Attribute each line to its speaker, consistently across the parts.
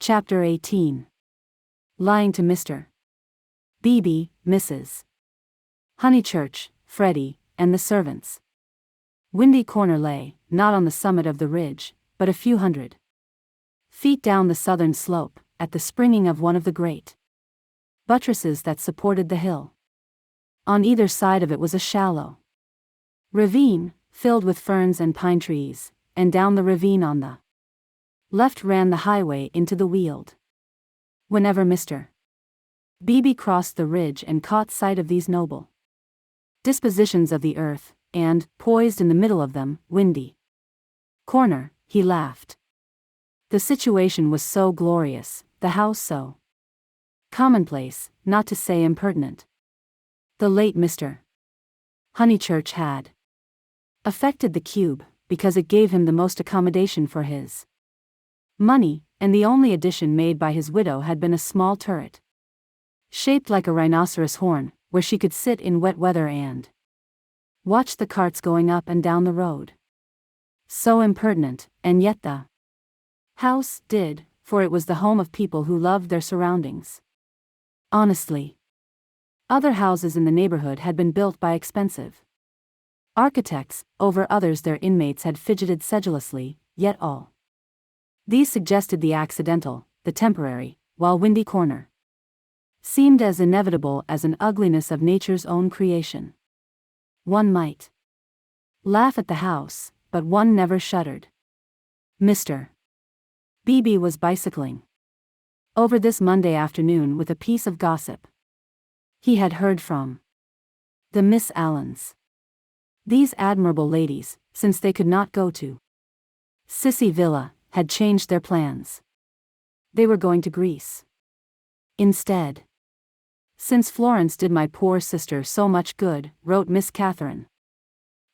Speaker 1: Chapter 18. Lying to Mr. Beebe, Mrs. Honeychurch, Freddie, and the servants. Windy Corner lay, not on the summit of the ridge, but a few hundred feet down the southern slope, at the springing of one of the great buttresses that supported the hill. On either side of it was a shallow ravine, filled with ferns and pine trees, and down the ravine on the left ran the highway into the Weald. Whenever Mr. Beebe crossed the ridge and caught sight of these noble dispositions of the earth, and, poised in the middle of them, Windy Corner, he laughed. The situation was so glorious, the house so commonplace, not to say impertinent. The late Mr. Honeychurch had affected the cube, because it gave him the most accommodation for his money, and the only addition made by his widow had been a small turret, shaped like a rhinoceros horn, where she could sit in wet weather and watch the carts going up and down the road. So impertinent, and yet the house did, for it was the home of people who loved their surroundings. Honestly, other houses in the neighborhood had been built by expensive architects, over others their inmates had fidgeted sedulously, yet all these suggested the accidental, the temporary, while Windy Corner seemed as inevitable as an ugliness of nature's own creation. One might laugh at the house, but one never shuddered. Mr. Beebe was bicycling over this Monday afternoon with a piece of gossip he had heard from the Miss Allens. These admirable ladies, since they could not go to Sissy Villa, had changed their plans. They were going to Greece instead. Since Florence did my poor sister so much good, wrote Miss Catherine,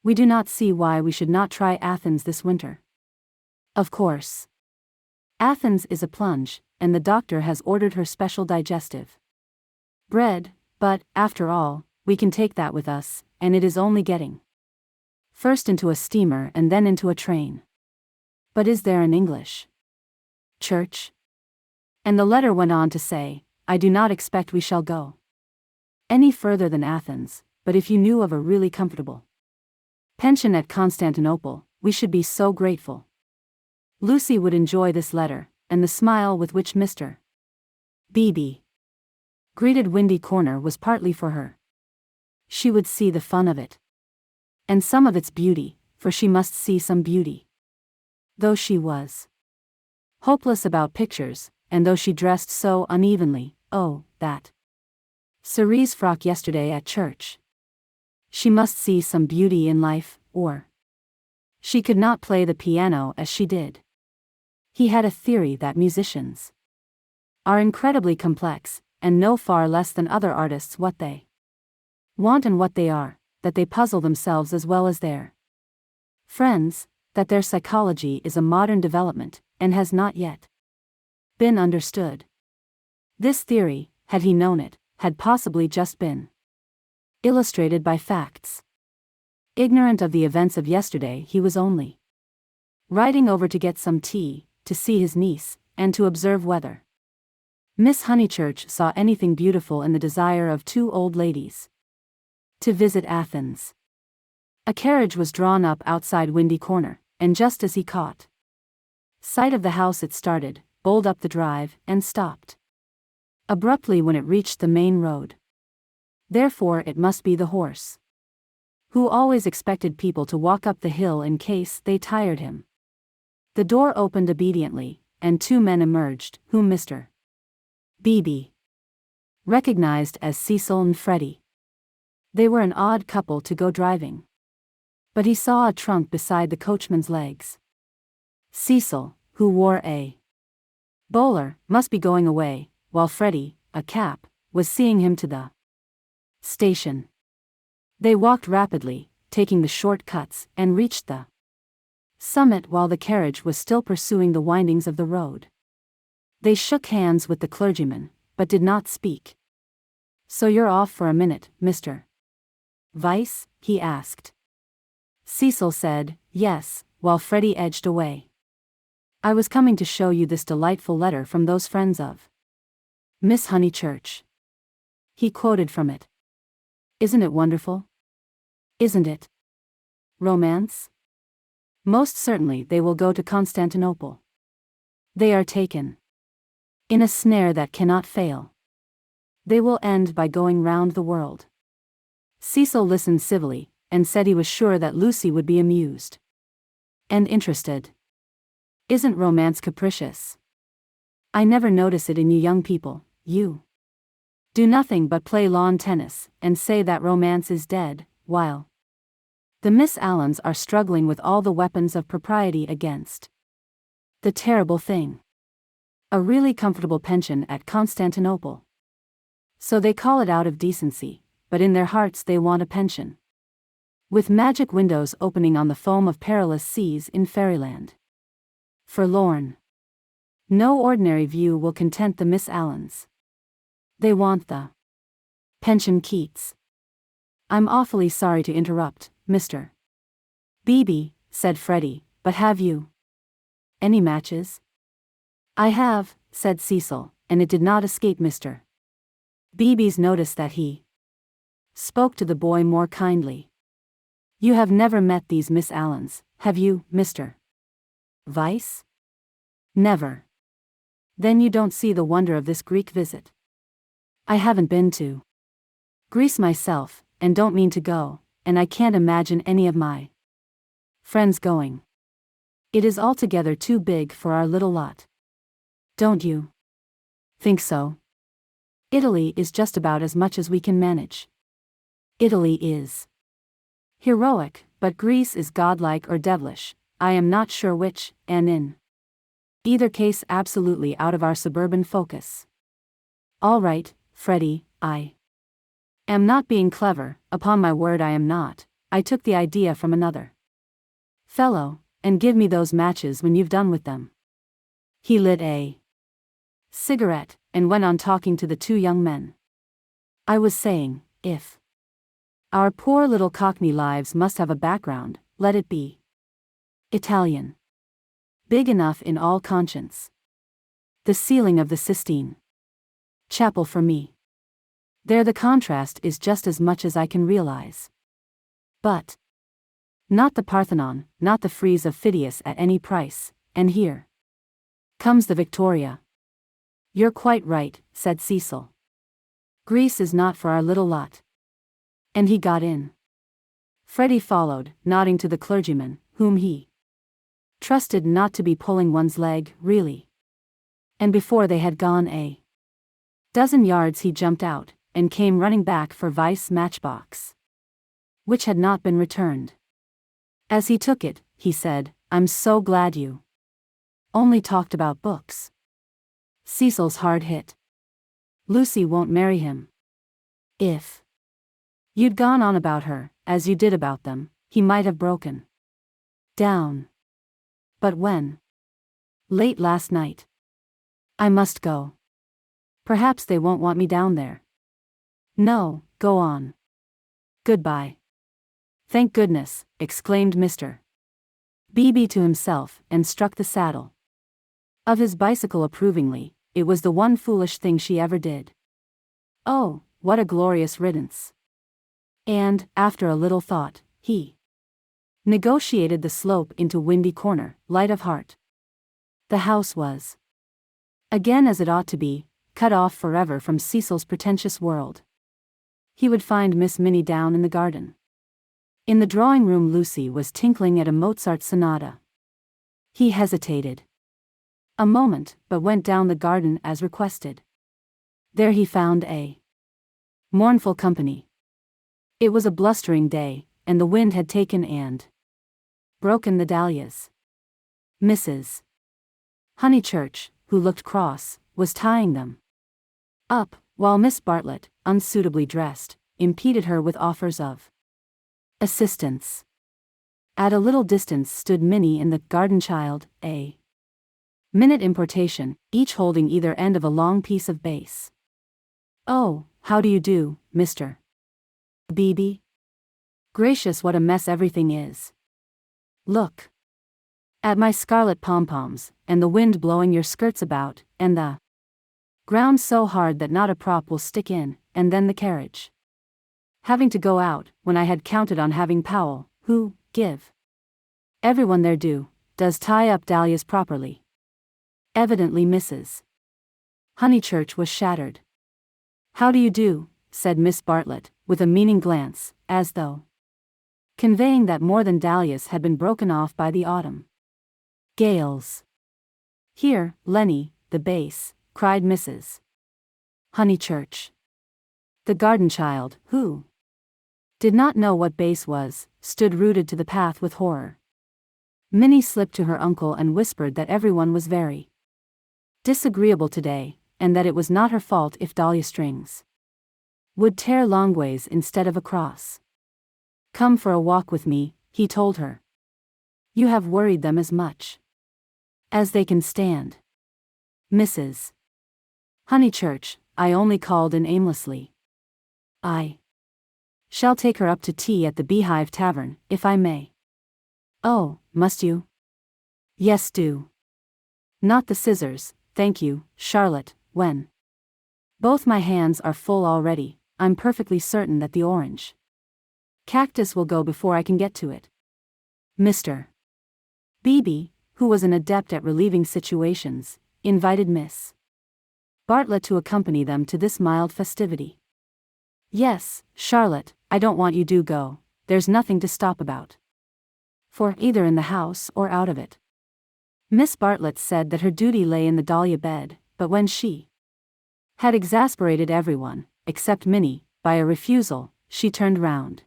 Speaker 1: we do not see why we should not try Athens this winter. Of course, Athens is a plunge, and the doctor has ordered her special digestive bread, but, after all, we can take that with us, and it is only getting first into a steamer and then into a train. But is there an English church? And the letter went on to say, I do not expect we shall go any further than Athens, but if you knew of a really comfortable pension at Constantinople, we should be so grateful. Lucy would enjoy this letter, and the smile with which Mr. Beebe greeted Windy Corner was partly for her. She would see the fun of it, and some of its beauty, for she must see some beauty. Though she was hopeless about pictures, and though she dressed so unevenly, oh, that cerise frock yesterday at church. She must see some beauty in life, or she could not play the piano as she did. He had a theory that musicians are incredibly complex, and know far less than other artists what they want and what they are, that they puzzle themselves as well as their friends, that their psychology is a modern development, and has not yet been understood. This theory, had he known it, had possibly just been illustrated by facts. Ignorant of the events of yesterday, he was only riding over to get some tea, to see his niece, and to observe whether Miss Honeychurch saw anything beautiful in the desire of two old ladies to visit Athens. A carriage was drawn up outside Windy Corner, and just as he caught sight of the house it started, bowled up the drive, and stopped abruptly when it reached the main road. Therefore it must be the horse, who always expected people to walk up the hill in case they tired him. The door opened obediently, and two men emerged, whom Mr. Beebe recognized as Cecil and Freddie. They were an odd couple to go driving, but he saw a trunk beside the coachman's legs. Cecil, who wore a bowler, must be going away, while Freddie, a cap, was seeing him to the station. They walked rapidly, taking the short cuts, and reached the summit while the carriage was still pursuing the windings of the road. They shook hands with the clergyman, but did not speak. So you're off for a minute, Mr. Vice? He asked. Cecil said, yes, while Freddie edged away. I was coming to show you this delightful letter from those friends of Miss Honeychurch. He quoted from it. Isn't it wonderful? Isn't it? Romance? Most certainly they will go to Constantinople. They are taken in a snare that cannot fail. They will end by going round the world. Cecil listened civilly, and said he was sure that Lucy would be amused and interested. Isn't romance capricious? I never notice it in you young people. You do nothing but play lawn tennis, and say that romance is dead, while the Miss Allens are struggling with all the weapons of propriety against the terrible thing. A really comfortable pension at Constantinople. So they call it out of decency, but in their hearts they want a pension. With magic windows opening on the foam of perilous seas in fairyland. Forlorn. No ordinary view will content the Miss Allens. They want the pension Keats. I'm awfully sorry to interrupt, Mr. Beebe, said Freddie, but have you any matches? I have, said Cecil, and it did not escape Mr. Beebe's notice that he spoke to the boy more kindly. You have never met these Miss Allens, have you, Mr. Vyse? Never. Then you don't see the wonder of this Greek visit. I haven't been to Greece myself, and don't mean to go, and I can't imagine any of my friends going. It is altogether too big for our little lot. Don't you think so? Italy is just about as much as we can manage. Italy is heroic, but Greece is godlike or devilish, I am not sure which, and in either case absolutely out of our suburban focus. All right, Freddie, I am not being clever, upon my word I am not. I took the idea from another fellow, and give me those matches when you've done with them. He lit a cigarette, and went on talking to the two young men. I was saying, if our poor little Cockney lives must have a background, let it be Italian. Big enough in all conscience. The ceiling of the Sistine Chapel for me. There the contrast is just as much as I can realize. But not the Parthenon, not the frieze of Phidias at any price, and here comes the Victoria. You're quite right, said Cecil. Greece is not for our little lot. And he got in. Freddie followed, nodding to the clergyman, whom he trusted not to be pulling one's leg, really. And before they had gone a dozen yards he jumped out, and came running back for Vyse's matchbox, which had not been returned. As he took it, he said, I'm so glad you only talked about books. Cecil's hard hit. Lucy won't marry him. If you'd gone on about her, as you did about them, he might have broken down. But when? Late last night. I must go. Perhaps they won't want me down there. No, go on. Goodbye. Thank goodness, exclaimed Mr. Beebe to himself, and struck the saddle of his bicycle approvingly. It was the one foolish thing she ever did. Oh, what a glorious riddance. And, after a little thought, he negotiated the slope into Windy Corner, light of heart. The house was again as it ought to be, cut off forever from Cecil's pretentious world. He would find Miss Minnie down in the garden. In the drawing room Lucy was tinkling at a Mozart sonata. He hesitated a moment, but went down the garden as requested. There he found a mournful company. It was a blustering day, and the wind had taken and broken the dahlias. Mrs. Honeychurch, who looked cross, was tying them up, while Miss Bartlett, unsuitably dressed, impeded her with offers of assistance. At a little distance stood Minnie and the garden child, a minute importation, each holding either end of a long piece of base. Oh, how do you do, Mr. Beebe? Gracious, what a mess everything is. Look at my scarlet pom-poms, and the wind blowing your skirts about, and the ground so hard that not a prop will stick in, and then the carriage having to go out, when I had counted on having Powell, who, give everyone their due, does tie up dahlias properly. Evidently Mrs. Honeychurch was shattered. "How do you do?" said Miss Bartlett, with a meaning glance, as though conveying that more than dahlias had been broken off by the autumn gales. "Here, Lenny, the base," cried Mrs. Honeychurch. The garden child, who did not know what base was, stood rooted to the path with horror. Minnie slipped to her uncle and whispered that everyone was very disagreeable today, and that it was not her fault if dahlia strings would tear longways instead of across. "Come for a walk with me," he told her. "You have worried them as much as they can stand." Mrs. Honeychurch, I only called in aimlessly. "I shall take her up to tea at the Beehive Tavern, if I may." "Oh, must you?" "Yes, do." "Not the scissors, thank you, Charlotte, when both my hands are full already. I'm perfectly certain that the orange cactus will go before I can get to it." Mr. Beebe, who was an adept at relieving situations, invited Miss Bartlett to accompany them to this mild festivity. "Yes, Charlotte, I don't want you to go, there's nothing to stop about. For either in the house or out of it." Miss Bartlett said that her duty lay in the dahlia bed, but when she had exasperated everyone, except Minnie, by a refusal, she turned round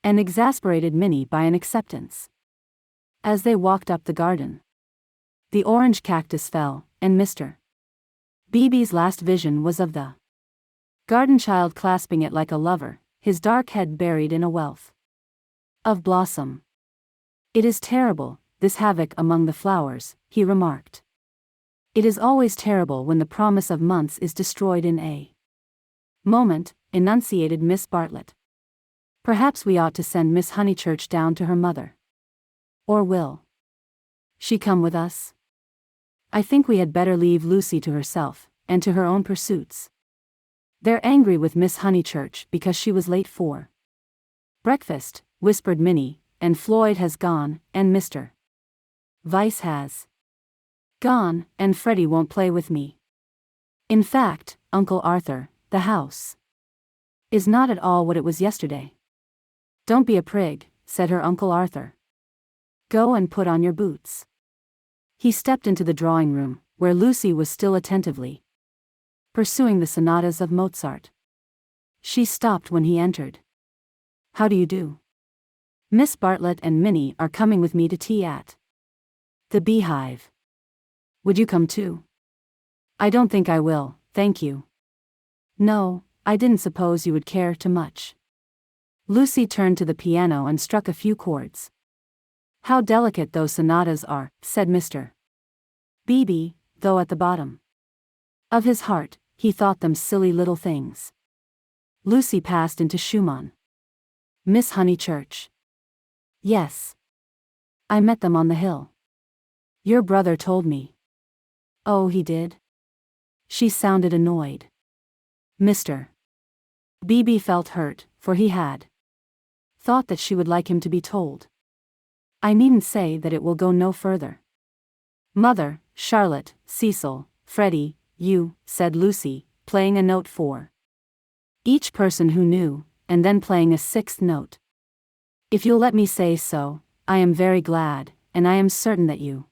Speaker 1: and exasperated Minnie by an acceptance. As they walked up the garden, the orange cactus fell, and Mr. Beebe's last vision was of the garden child clasping it like a lover, his dark head buried in a wealth of blossom. "It is terrible, this havoc among the flowers," he remarked. "It is always terrible when the promise of months is destroyed in a moment," enunciated Miss Bartlett. "Perhaps we ought to send Miss Honeychurch down to her mother. Or will she come with us? I think we had better leave Lucy to herself, and to her own pursuits. They're angry with Miss Honeychurch because she was late for breakfast," whispered Minnie, "and Floyd has gone, and Mr. Vice has gone, and Freddie won't play with me. In fact, Uncle Arthur, the house is not at all what it was yesterday." "Don't be a prig," said her Uncle Arthur. "Go and put on your boots." He stepped into the drawing room, where Lucy was still attentively pursuing the sonatas of Mozart. She stopped when he entered. "How do you do? Miss Bartlett and Minnie are coming with me to tea at the Beehive. Would you come too?" "I don't think I will, thank you." "No, I didn't suppose you would care too much." Lucy turned to the piano and struck a few chords. "How delicate those sonatas are," said Mr. Beebe, though at the bottom of his heart, he thought them silly little things. Lucy passed into Schumann. "Miss Honeychurch?" "Yes. I met them on the hill. Your brother told me." "Oh, he did?" She sounded annoyed. Mr. Beebe felt hurt, for he had thought that she would like him to be told. "I needn't say that it will go no further." "Mother, Charlotte, Cecil, Freddie, you," said Lucy, playing a note for each person who knew, and then playing a sixth note. "If you'll let me say so, I am very glad, and I am certain that you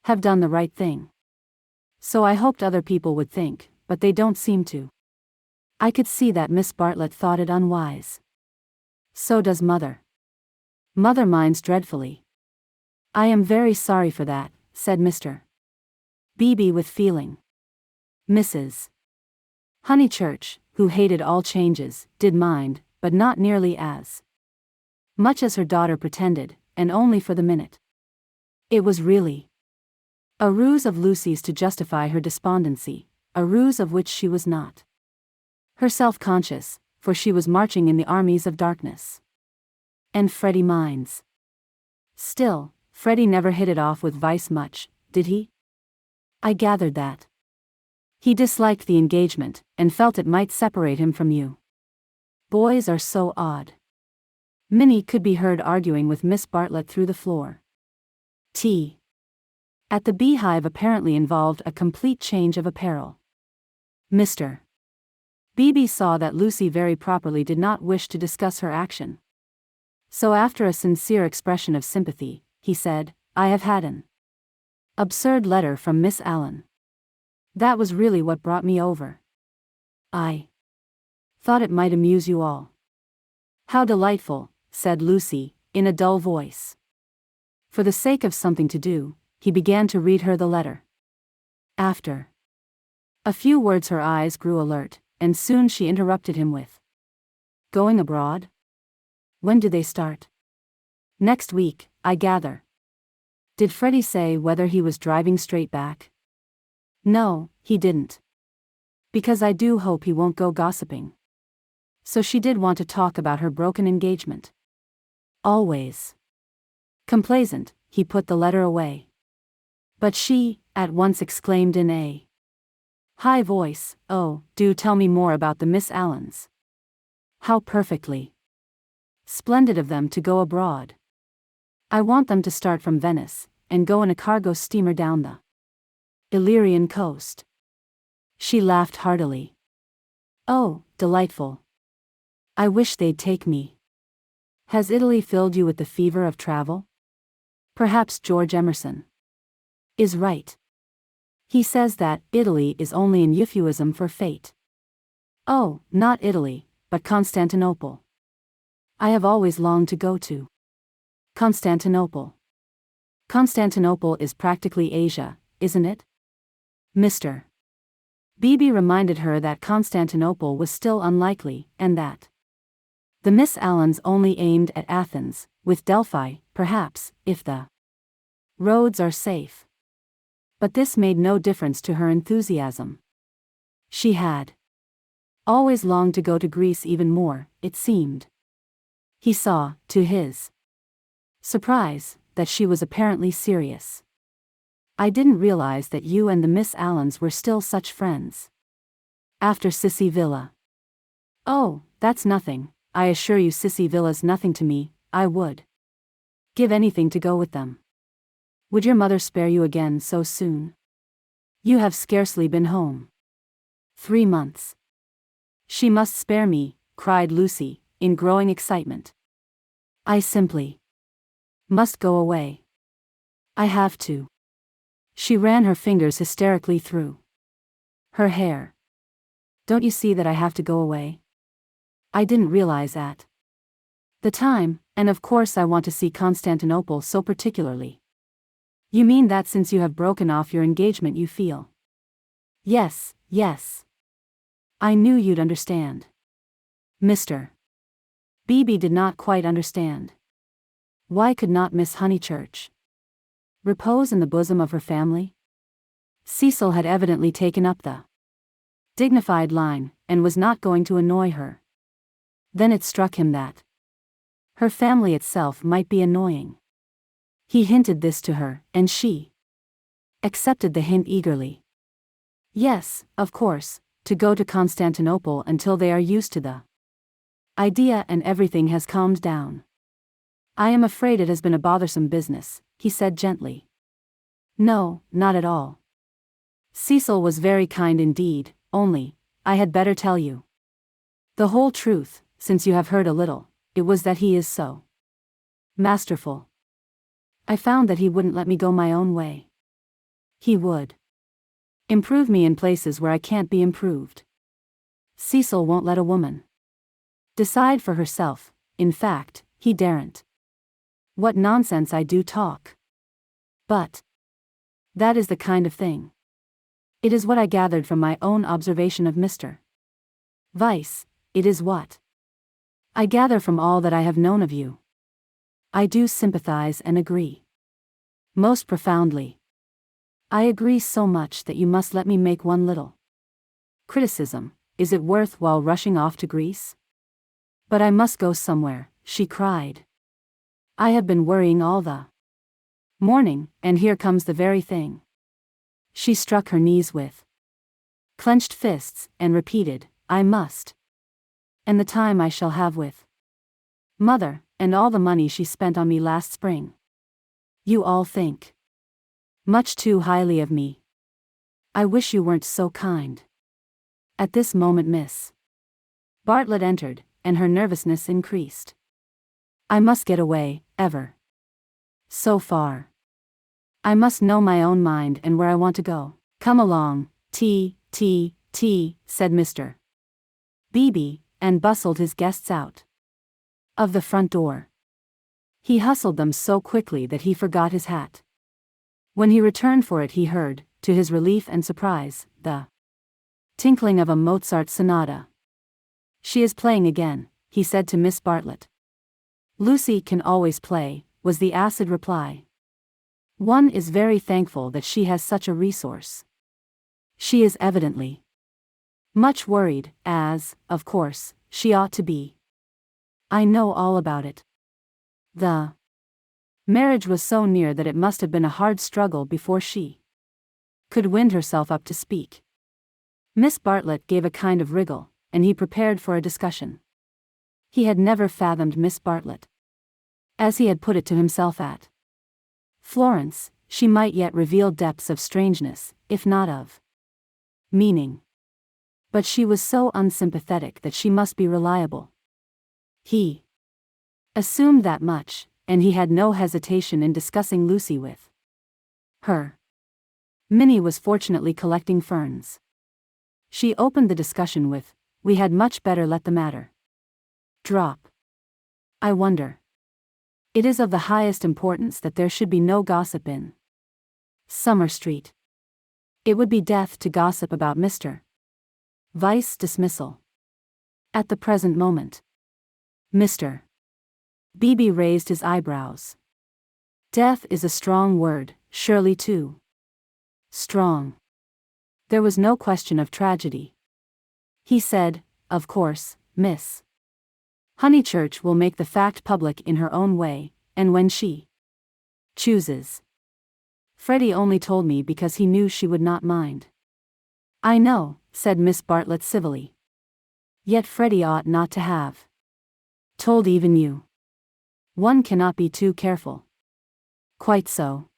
Speaker 1: have done the right thing. So I hoped other people would think, but they don't seem to." I could see that Miss Bartlett thought it unwise. "So does Mother. Mother minds dreadfully." "I am very sorry for that," said Mr. Beebe with feeling. Mrs. Honeychurch, who hated all changes, did mind, but not nearly as much as her daughter pretended, and only for the minute. It was really a ruse of Lucy's to justify her despondency, a ruse of which she was not herself conscious, for she was marching in the armies of darkness. And Freddie minds. Still, Freddie never hit it off with Vice much, did he? I gathered that. He disliked the engagement, and felt it might separate him from you. Boys are so odd. Minnie could be heard arguing with Miss Bartlett through the floor. Tea at the Beehive apparently involved a complete change of apparel. Mr. Beebe saw that Lucy very properly did not wish to discuss her action. So after a sincere expression of sympathy, he said, I have had an absurd letter from Miss Allen. That was really what brought me over. I thought it might amuse you all. How delightful, said Lucy, in a dull voice. For the sake of something to do, he began to read her the letter. After a few words her eyes grew alert, and soon she interrupted him with, Going abroad? When do they start? Next week, I gather. Did Freddie say whether he was driving straight back? No, he didn't. Because I do hope he won't go gossiping. So she did want to talk about her broken engagement. Always complacent, he put the letter away. But she, at once exclaimed in a high voice, Oh, do tell me more about the Miss Allens. How perfectly splendid of them to go abroad. I want them to start from Venice, and go in a cargo steamer down the Illyrian coast. She laughed heartily. Oh, delightful. I wish they'd take me. Has Italy filled you with the fever of travel? Perhaps George Emerson is right. He says that Italy is only an euphuism for fate. Oh, not Italy, but Constantinople. I have always longed to go to Constantinople. Constantinople is practically Asia, isn't it? Mr. Beebe reminded her that Constantinople was still unlikely, and that the Miss Allens only aimed at Athens, with Delphi, perhaps, if the roads are safe. But this made no difference to her enthusiasm. She had always longed to go to Greece even more, it seemed. He saw, to his surprise, that she was apparently serious. I didn't realize that you and the Miss Allens were still such friends. After Sissy Villa. Oh, that's nothing, I assure you Sissy Villa's nothing to me, I would give anything to go with them. Would your mother spare you again so soon? You have scarcely been home 3 months. She must spare me, cried Lucy, in growing excitement. I simply must go away. I have to. She ran her fingers hysterically through her hair. Don't you see that I have to go away? I didn't realize at the time, and of course I want to see Constantinople so particularly. You mean that since you have broken off your engagement you feel? Yes, yes. I knew you'd understand. Mr. Beebe did not quite understand. Why could not Miss Honeychurch repose in the bosom of her family? Cecil had evidently taken up the dignified line, and was not going to annoy her. Then it struck him that her family itself might be annoying. He hinted this to her, and she accepted the hint eagerly. Yes, of course, to go to Constantinople until they are used to the idea and everything has calmed down. I am afraid it has been a bothersome business, he said gently. No, not at all. Cecil was very kind indeed, only, I had better tell you the whole truth, since you have heard a little, it was that he is so masterful. I found that he wouldn't let me go my own way. He would improve me in places where I can't be improved. Cecil won't let a woman decide for herself, in fact, he daren't. What nonsense I do talk. But that is the kind of thing. It is what I gathered from my own observation of Mr. Vyse, it is what I gather from all that I have known of you. I do sympathize and agree. Most profoundly. I agree so much that you must let me make one little criticism. Is it worth while rushing off to Greece? But I must go somewhere, she cried. I have been worrying all the Morning, and here comes the very thing. She struck her knees with clenched fists, and repeated, I must. And the time I shall have with Mother, and all the money she spent on me last spring. You all think much too highly of me. I wish you weren't so kind. At this moment Miss Bartlett entered, and her nervousness increased. I must get away, ever so far. I must know my own mind and where I want to go. Come along, tea, said Mr. Beebe, and bustled his guests out of the front door. He hustled them so quickly that he forgot his hat. When he returned for it he heard, to his relief and surprise, the tinkling of a Mozart sonata. She is playing again, he said to Miss Bartlett. Lucy can always play, was the acid reply. One is very thankful that she has such a resource. She is evidently much worried, as, of course, she ought to be. I know all about it. The marriage was so near that it must have been a hard struggle before she could wind herself up to speak. Miss Bartlett gave a kind of wriggle, and he prepared for a discussion. He had never fathomed Miss Bartlett. As he had put it to himself at Florence, she might yet reveal depths of strangeness, if not of meaning. But she was so unsympathetic that she must be reliable. He assumed that much, and he had no hesitation in discussing Lucy with her. Minnie was fortunately collecting ferns. She opened the discussion with, we had much better let the matter drop. I wonder. It is of the highest importance that there should be no gossip in Summer Street. It would be death to gossip about Mr. Vice dismissal. At the present moment. Mr. Beebe raised his eyebrows. Death is a strong word, surely too strong. There was no question of tragedy. He said, of course, Miss Honeychurch will make the fact public in her own way, and when she chooses. Freddie only told me because he knew she would not mind. I know, said Miss Bartlett civilly. Yet Freddie ought not to have told even you. One cannot be too careful. Quite so.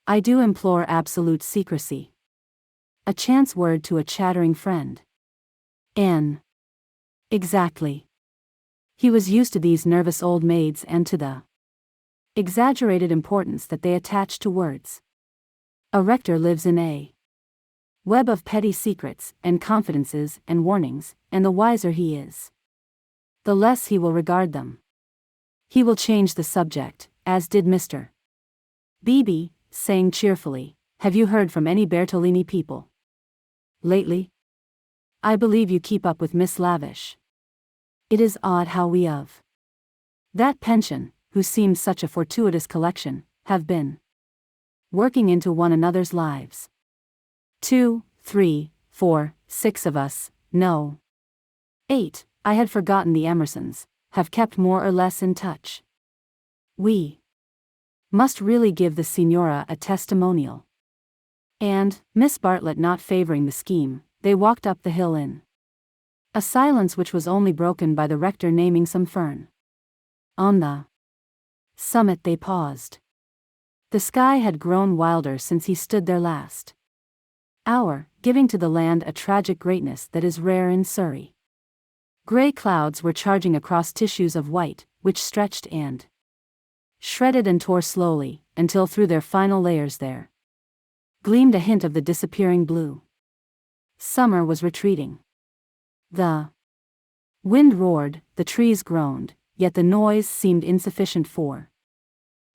Speaker 1: I do implore absolute secrecy. A chance word to a chattering friend. Exactly. He was used to these nervous old maids and to the exaggerated importance that they attach to words. A rector lives in a web of petty secrets and confidences and warnings, and the wiser he is, the less he will regard them. He will change the subject, as did Mr. Beebe, saying cheerfully, have you heard from any Bertolini people lately? I believe you keep up with Miss Lavish. It is odd how we of that pension, who seems such a fortuitous collection, have been working into one another's lives. 2, 3, 4, 6 of us, no. 8, I had forgotten the Emersons, have kept more or less in touch. We must really give the Signora a testimonial. And, Miss Bartlett not favoring the scheme, they walked up the hill in a silence which was only broken by the rector naming some fern. On the summit they paused. The sky had grown wilder since he stood there last hour, giving to the land a tragic greatness that is rare in Surrey. Gray clouds were charging across tissues of white, which stretched and shredded and tore slowly, until through their final layers there gleamed a hint of the disappearing blue. Summer was retreating. The wind roared, the trees groaned, yet the noise seemed insufficient for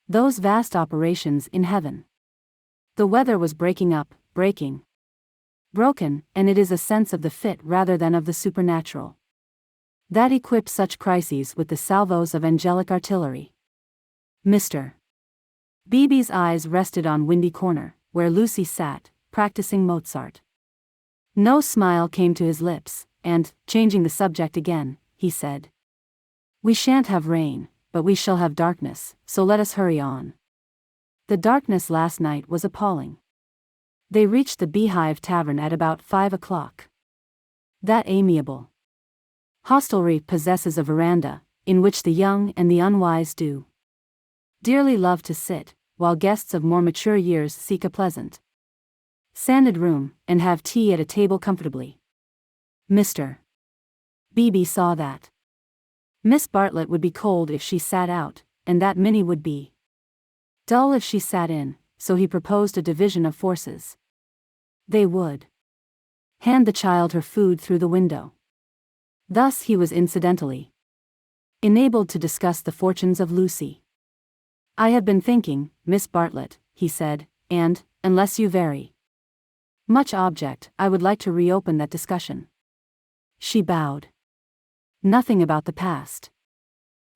Speaker 1: those vast operations in heaven. The weather was breaking up, broken, and it is a sense of the fit rather than of the supernatural that equipped such crises with the salvos of angelic artillery. Mr. Beebe's eyes rested on Windy Corner, where Lucy sat, practicing Mozart. No smile came to his lips, and, changing the subject again, he said, we shan't have rain, but we shall have darkness, so let us hurry on. The darkness last night was appalling. They reached the Beehive Tavern at about 5 o'clock. That amiable hostelry possesses a veranda, in which the young and the unwise do dearly love to sit, while guests of more mature years seek a pleasant sanded room, and have tea at a table comfortably. Mr. Beebe saw that Miss Bartlett would be cold if she sat out, and that Minnie would be dull if she sat in, so he proposed a division of forces. They would hand the child her food through the window. Thus he was incidentally enabled to discuss the fortunes of Lucy. "I have been thinking, Miss Bartlett," he said, "and, unless you very much object, I would like to reopen that discussion." She bowed. "Nothing about the past.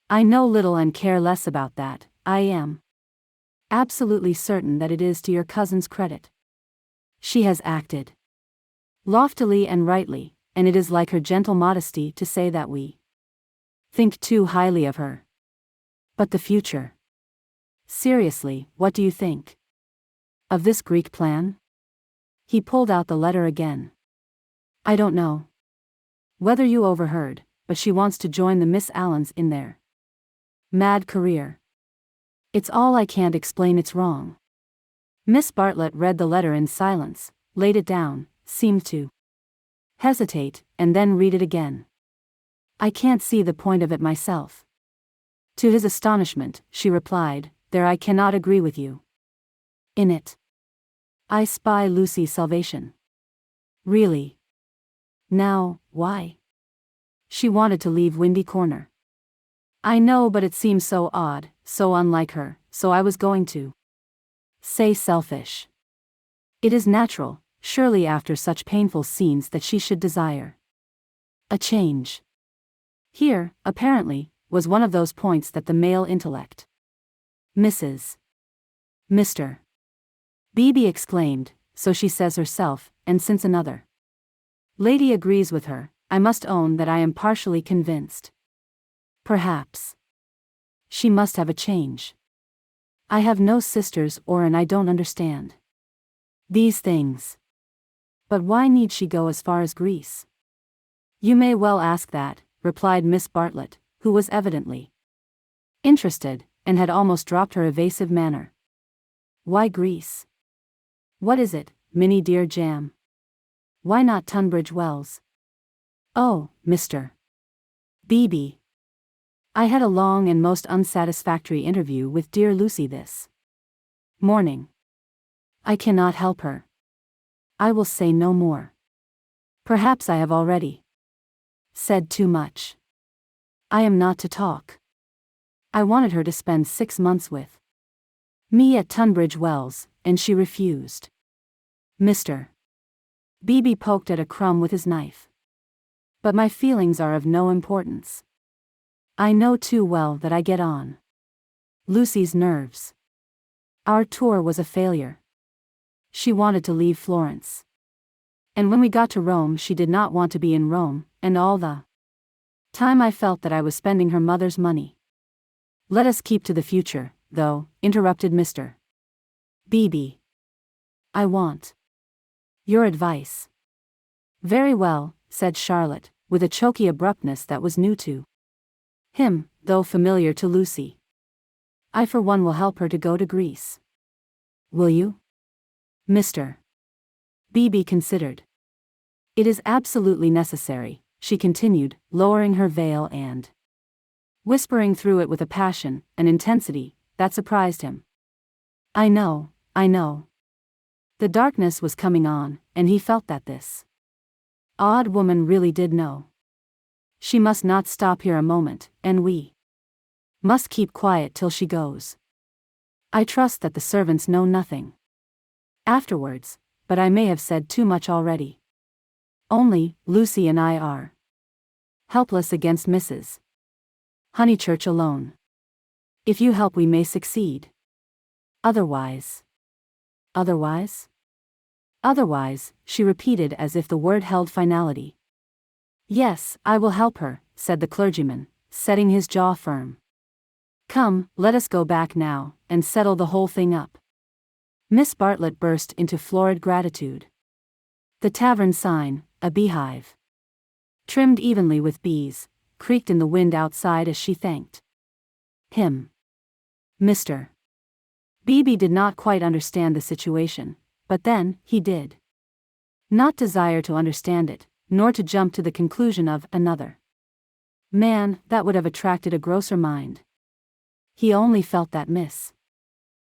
Speaker 1: I know little and care less about that. I am absolutely certain that it is to your cousin's credit. She has acted loftily and rightly, and it is like her gentle modesty to say that we think too highly of her. But the future? Seriously, what do you think of this Greek plan?" He pulled out the letter again. "I don't know whether you overheard, but she wants to join the Miss Allens in their mad career. It's all I can't explain, it's wrong." Miss Bartlett read the letter in silence, laid it down, seemed to hesitate, and then read it again. "I can't see the point of it myself." To his astonishment, she replied, "There I cannot agree with you. In it I spy Lucy's salvation." "Really? Now, why?" "She wanted to leave Windy Corner." "I know, but it seems so odd, so unlike her, so I was going to say selfish. It is natural, surely, after such painful scenes, that she should desire a change." Here, apparently, was one of those points that the male intellect Mr. Beebe exclaimed, "So she says herself, and since another lady agrees with her, I must own that I am partially convinced. Perhaps she must have a change. I have no sisters and I don't understand these things. But why need she go as far as Greece?" "You may well ask that," replied Miss Bartlett, who was evidently interested, and had almost dropped her evasive manner. "Why Greece? What is it, Minnie dear jam? Why not Tunbridge Wells?" "Oh, Mr. Beebe, I had a long and most unsatisfactory interview with dear Lucy this morning. I cannot help her. I will say no more. Perhaps I have already said too much. I am not to talk. I wanted her to spend 6 months with me at Tunbridge Wells, and she refused." Mr. Beebe poked at a crumb with his knife. "But my feelings are of no importance. I know too well that I get on Lucy's nerves. Our tour was a failure. She wanted to leave Florence. And when we got to Rome, she did not want to be in Rome, and all the time I felt that I was spending her mother's money." "Let us keep to the future, though," interrupted Mr. Beebe. "I want your advice." "Very well," said Charlotte, with a choky abruptness that was new to him, though familiar to Lucy. "I for one will help her to go to Greece." "Will you?" Mr. Beebe considered. "It is absolutely necessary," she continued, lowering her veil and whispering through it with a passion, an intensity, that surprised him. I know. The darkness was coming on, and he felt that this odd woman really did know. She must not stop here a moment, and we must keep quiet till she goes. I trust that the servants know nothing afterwards, but I may have said too much already. Only, Lucy and I are helpless against Mrs. Honeychurch alone. If you help, we may succeed. Otherwise, she repeated as if the word held finality. Yes, I will help her, said the clergyman, setting his jaw firm. Come, let us go back now, and settle the whole thing up. Miss Bartlett burst into florid gratitude. The tavern sign, a beehive, trimmed evenly with bees, creaked in the wind outside as she thanked him. Mr. Beebe did not quite understand the situation, but then, he did not desire to understand it, nor to jump to the conclusion of another man that would have attracted a grosser mind. He only felt that Miss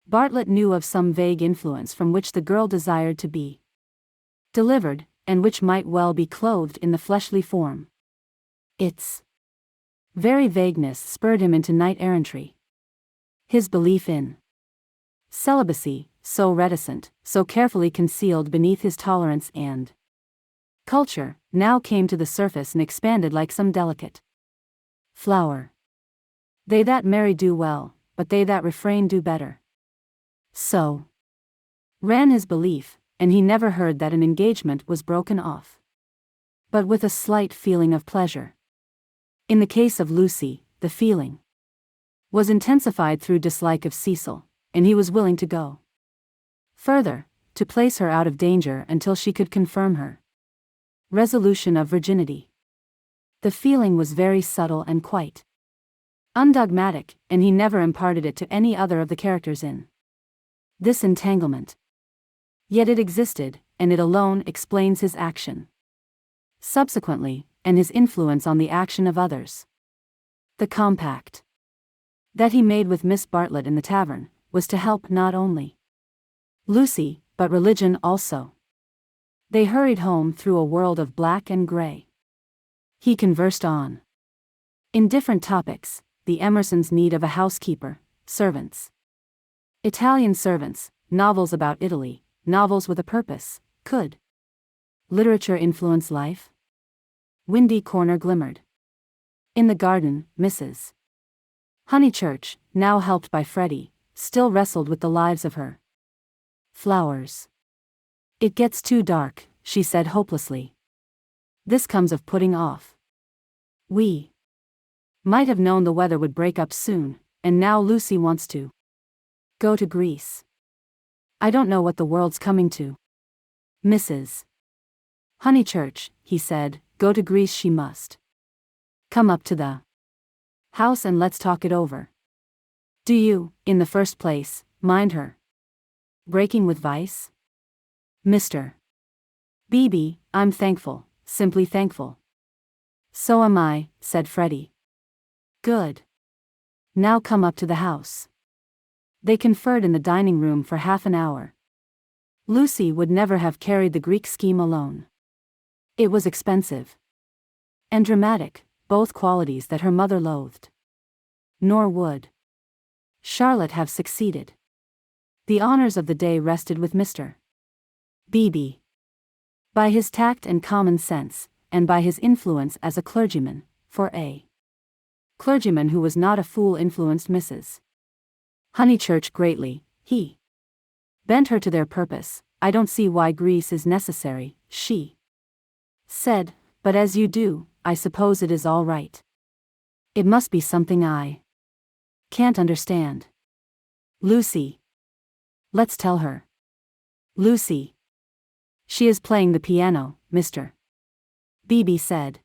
Speaker 1: Bartlett knew of some vague influence from which the girl desired to be delivered, and which might well be clothed in the fleshly form. Its very vagueness spurred him into knight-errantry. His belief in celibacy, so reticent, so carefully concealed beneath his tolerance and culture, now came to the surface and expanded like some delicate flower. They that marry do well, but they that refrain do better. So ran his belief, and he never heard that an engagement was broken off but with a slight feeling of pleasure. In the case of Lucy, the feeling was intensified through dislike of Cecil, and he was willing to go further, to place her out of danger until she could confirm her resolution of virginity. The feeling was very subtle and quite undogmatic, and he never imparted it to any other of the characters in this entanglement. Yet it existed, and it alone explains his action subsequently, and his influence on the action of others. The compact that he made with Miss Bartlett in the tavern was to help not only Lucy, but religion also. They hurried home through a world of black and gray. He conversed on indifferent topics: the Emersons' need of a housekeeper, servants, Italian servants, novels about Italy, novels with a purpose. Could literature influence life? Windy Corner glimmered. In the garden, Mrs. Honeychurch, now helped by Freddie, still wrestled with the lives of her flowers. "It gets too dark," she said hopelessly. "This comes of putting off. We might have known the weather would break up soon, and now Lucy wants to go to Greece. I don't know what the world's coming to." "Mrs. Honeychurch," he said, "go to Greece she must. Come up to the house and let's talk it over. Do you, in the first place, mind her breaking with vice?" "Mr. Beebe, I'm thankful, simply thankful." "So am I," said Freddie. "Good. Now come up to the house." They conferred in the dining room for half an hour. Lucy would never have carried the Greek scheme alone. It was expensive and dramatic, both qualities that her mother loathed. Nor would Charlotte have succeeded. The honors of the day rested with Mr. Beebe. By his tact and common sense, and by his influence as a clergyman, for a clergyman who was not a fool influenced Mrs. Honeychurch greatly. He bent her to their purpose. "I don't see why Greece is necessary," she said, "but as you do, I suppose it is all right. It must be something I can't understand." "Lucy. Let's tell her." "Lucy. She is playing the piano," Mr. Beebe said.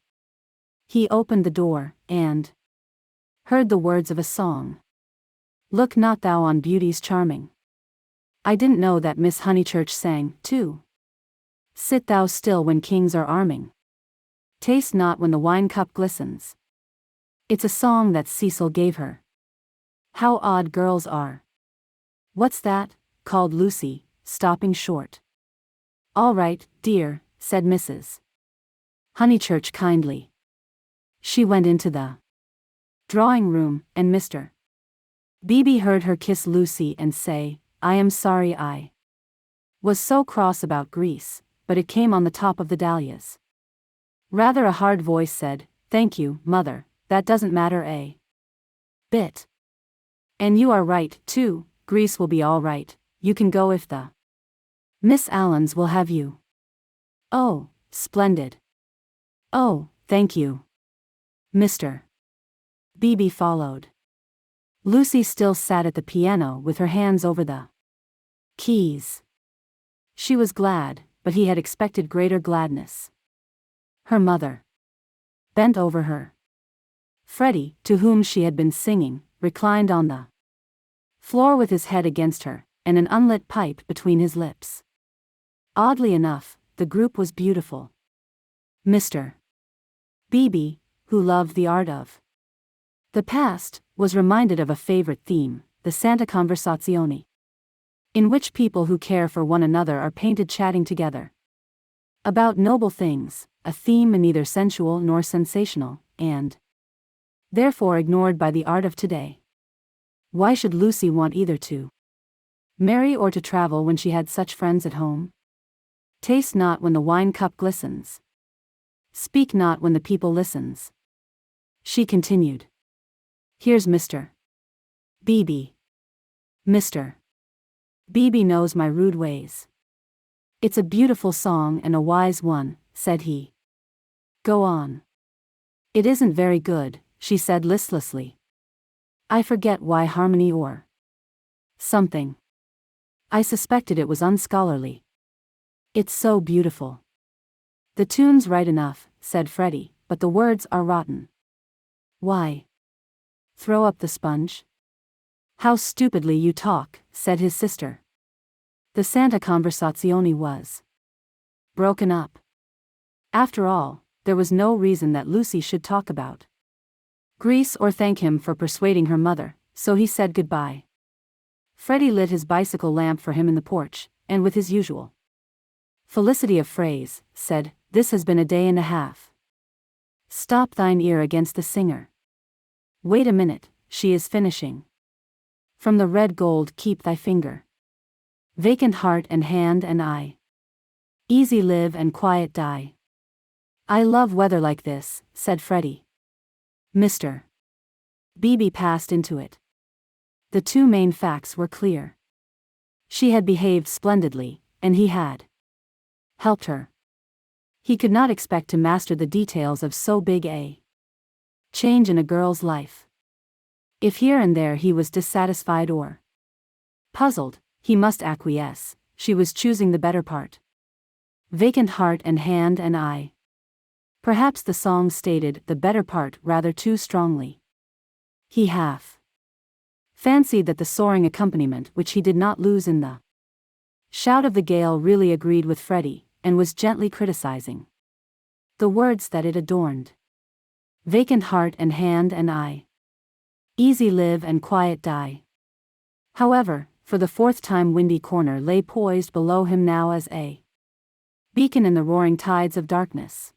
Speaker 1: He opened the door, and heard the words of a song. "Look not thou on beauty's charming." I didn't know that Miss Honeychurch sang, too. "Sit thou still when kings are arming. Taste not when the wine cup glistens." It's a song that Cecil gave her. How odd girls are. "What's that?" called Lucy, stopping short. "All right, dear," said Mrs. Honeychurch kindly. She went into the drawing room, and Mr. Beebe heard her kiss Lucy and say, "I am sorry I was so cross about Greece," but it came on the top of the dahlias. Rather a hard voice said, "Thank you, Mother, that doesn't matter a bit. And you are right, too, Greece will be all right, you can go if the Miss Allens will have you." "Oh, splendid." "Oh, thank you." Mr. Beebe followed. Lucy still sat at the piano with her hands over the Keys. She was glad, but he had expected greater gladness. Her mother bent over her. Freddie, to whom she had been singing, reclined on the floor with his head against her, and an unlit pipe between his lips. Oddly enough, the group was beautiful. Mr. Beebe, who loved the art of the past, was reminded of a favorite theme, the Santa Conversazione, in which people who care for one another are painted chatting together about noble things, a theme neither sensual nor sensational, and therefore ignored by the art of today. Why should Lucy want either to marry or to travel when she had such friends at home? Taste not when the wine cup glistens. Speak not when the people listens. She continued. Here's Mr. Beebe. Mr. Beebe knows my rude ways. It's a beautiful song and a wise one, said he. Go on. It isn't very good, she said listlessly. I forget why harmony or something. I suspected it was unscholarly. It's so beautiful. The tune's right enough, said Freddie, but the words are rotten. Why? Throw up the sponge? How stupidly you talk, said his sister. The Santa Conversazione was broken up. After all, there was no reason that Lucy should talk about Greece or thank him for persuading her mother, so he said goodbye. Freddie lit his bicycle lamp for him in the porch, and with his usual felicity of phrase, said, This has been a day and a half. Stop thine ear against the singer. Wait a minute, she is finishing. From the red gold keep thy finger. Vacant heart and hand and eye. Easy live and quiet die. I love weather like this, said Freddie. Mr. Beebe passed into it. The two main facts were clear. She had behaved splendidly, and he had helped her. He could not expect to master the details of so big a change in a girl's life. If here and there he was dissatisfied or puzzled, he must acquiesce, she was choosing the better part. Vacant heart and hand and eye. Perhaps the song stated the better part rather too strongly. He half fancied that the soaring accompaniment which he did not lose in the shout of the gale really agreed with Freddie, and was gently criticizing the words that it adorned. Vacant heart and hand and eye. Easy live and quiet die. However, for the fourth time Windy Corner lay poised below him now as a beacon in the roaring tides of darkness.